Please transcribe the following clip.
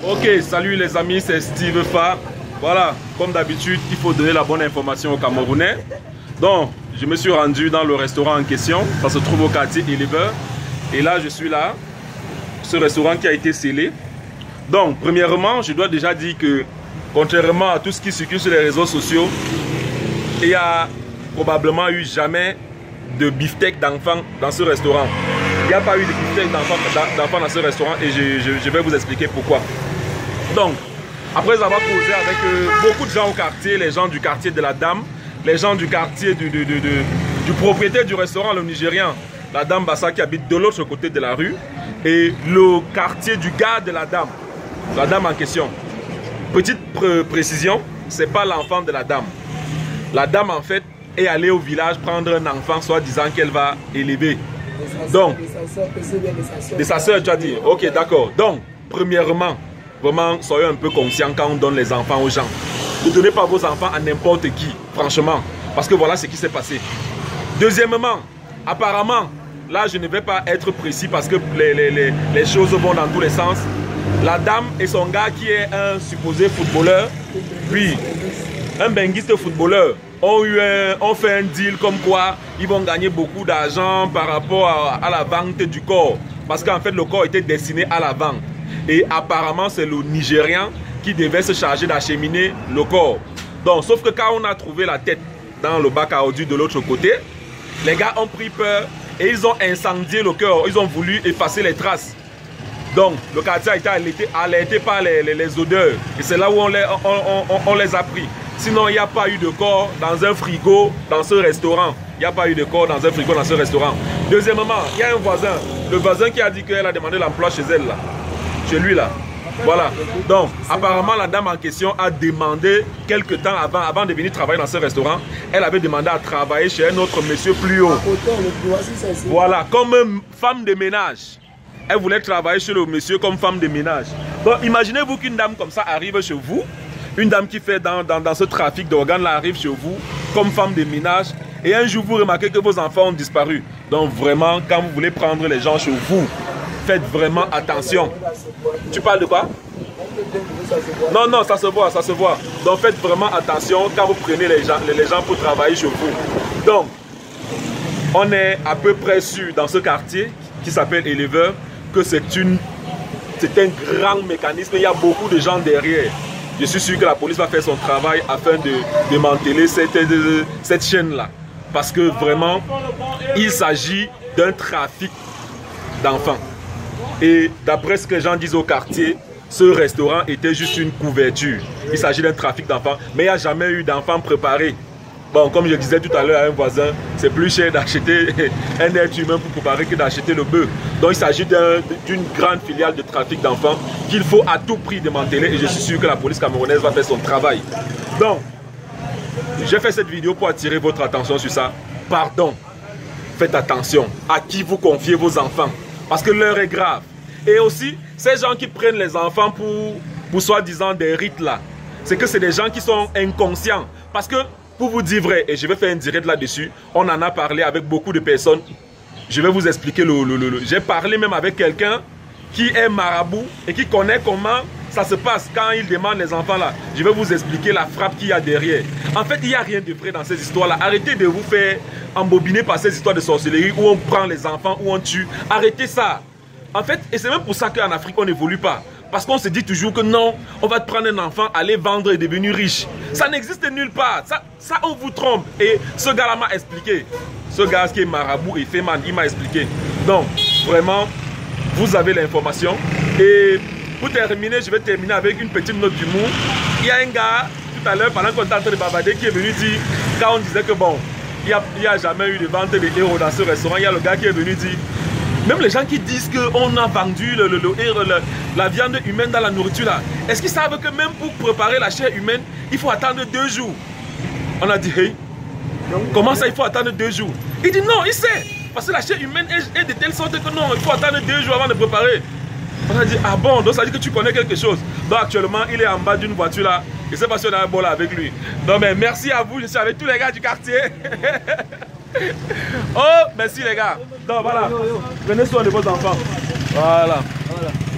Ok, salut les amis, c'est Steve Fa. Voilà, comme d'habitude, il faut donner la bonne information aux Camerounais. Donc, je me suis rendu dans le restaurant en question. Ça se trouve au quartier Éleveur. Et là, je suis là. Ce restaurant qui a été scellé. Donc, premièrement, je dois déjà dire que, contrairement à tout ce qui circule sur les réseaux sociaux, il n'y a probablement eu jamais de beefsteak d'enfants dans ce restaurant. Il n'y a pas eu de beefsteak d'enfants dans ce restaurant et je vais vous expliquer pourquoi. Donc, après avoir causé avec beaucoup de gens au quartier, les gens du quartier de la Dame, les gens du quartier du propriétaire du restaurant, le Nigérian, la Dame Bassa qui habite de l'autre côté de la rue, et le quartier du gars de la Dame en question. Petite précision, c'est pas l'enfant de la Dame. La Dame en fait est allée au village prendre un enfant, soit disant qu'elle va élever. Donc, de sa soeur, tu as dit. Ok, d'accord. Donc, premièrement, vraiment, soyez un peu conscients quand on donne les enfants aux gens. Ne donnez pas vos enfants à n'importe qui, franchement. Parce que voilà ce qui s'est passé. Deuxièmement, apparemment, là je ne vais pas être précis parce que les choses vont dans tous les sens. La Dame et son gars qui est un supposé footballeur, puis un benguiste footballeur, ont fait un deal comme quoi ils vont gagner beaucoup d'argent par rapport à la vente du corps. Parce qu'en fait le corps était destiné à la vente. Et apparemment c'est le Nigérian qui devait se charger d'acheminer le corps. Donc sauf que quand on a trouvé la tête dans le bac à ordures de l'autre côté, les gars ont pris peur et ils ont incendié le corps. Ils ont voulu effacer les traces. Donc le quartier a été alerté par les odeurs. Et c'est là où on les a pris. Sinon, il n'y a pas eu de corps dans un frigo dans ce restaurant. Il n'y a pas eu de corps dans un frigo dans ce restaurant. Deuxièmement, il y a un voisin. Le voisin qui a dit qu'elle a demandé l'emploi chez elle, là. Chez lui, là. Voilà. Donc, apparemment, la dame en question a demandé quelques temps avant de venir travailler dans ce restaurant. Elle avait demandé à travailler chez un autre monsieur plus haut. Voilà, comme femme de ménage. Elle voulait travailler chez le monsieur comme femme de ménage. Donc, imaginez-vous qu'une dame comme ça arrive chez vous. Une dame qui fait dans ce trafic d'organes là arrive chez vous comme femme de ménage et un jour vous remarquez que vos enfants ont disparu. Donc vraiment, quand vous voulez prendre les gens chez vous, faites vraiment attention. Tu parles de quoi? Non, non, ça se voit, ça se voit. Donc faites vraiment attention quand vous prenez les gens pour travailler chez vous. Donc, on est à peu près sûr dans ce quartier qui s'appelle Éleveur que c'est un grand mécanisme. Il y a beaucoup de gens derrière. Je suis sûr que la police va faire son travail afin de démanteler cette chaîne-là. Parce que vraiment, il s'agit d'un trafic d'enfants. Et d'après ce que les gens disent au quartier, ce restaurant était juste une couverture. Il s'agit d'un trafic d'enfants, mais il n'y a jamais eu d'enfants préparés. Bon, comme je disais tout à l'heure à un voisin, c'est plus cher d'acheter un être humain pour préparer que d'acheter le bœuf. Donc il s'agit d'une grande filiale de trafic d'enfants qu'il faut à tout prix démanteler et je suis sûr que la police camerounaise va faire son travail. Donc, j'ai fait cette vidéo pour attirer votre attention sur ça. Pardon, faites attention à qui vous confiez vos enfants parce que l'heure est grave. Et aussi, ces gens qui prennent les enfants pour soi-disant des rites là, c'est que c'est des gens qui sont inconscients parce que pour vous dire vrai, et je vais faire un direct là-dessus, on en a parlé avec beaucoup de personnes. Je vais vous expliquer j'ai parlé même avec quelqu'un qui est marabout et qui connaît comment ça se passe quand il demande les enfants là. Je vais vous expliquer la frappe qu'il y a derrière. En fait, il n'y a rien de vrai dans ces histoires-là. Arrêtez de vous faire embobiner par ces histoires de sorcellerie où on prend les enfants, où on tue. Arrêtez ça. En fait, et c'est même pour ça qu'en Afrique, on n'évolue pas. Parce qu'on se dit toujours que non, on va te prendre un enfant, aller vendre et devenir riche. Ça n'existe nulle part. Ça, on vous trompe. Et ce gars-là m'a expliqué. Ce gars qui est marabout et féman, il m'a expliqué. Donc, vraiment, vous avez l'information. Et pour terminer, je vais terminer avec une petite note d'humour. Il y a un gars, tout à l'heure, pendant qu'on était en train de bavarder, qui est venu dire, quand on disait que bon, il n'y a jamais eu de vente de héros dans ce restaurant, il y a le gars qui est venu dire, même les gens qui disent qu'on a vendu la viande humaine dans la nourriture là, est-ce qu'ils savent que même pour préparer la chair humaine, il faut attendre 2 jours? On a dit, hey, comment ça il faut attendre 2 jours? Il dit non, il sait. Parce que la chair humaine est de telle sorte que non, il faut attendre 2 jours avant de préparer. On a dit, ah bon, donc ça dit que tu connais quelque chose. Donc actuellement, il est en bas d'une voiture là. Je ne sais pas si on a un bol avec lui. Non mais merci à vous, je suis avec tous les gars du quartier. Oh, merci les gars. Donc voilà, prenez soin de vos enfants. Voilà.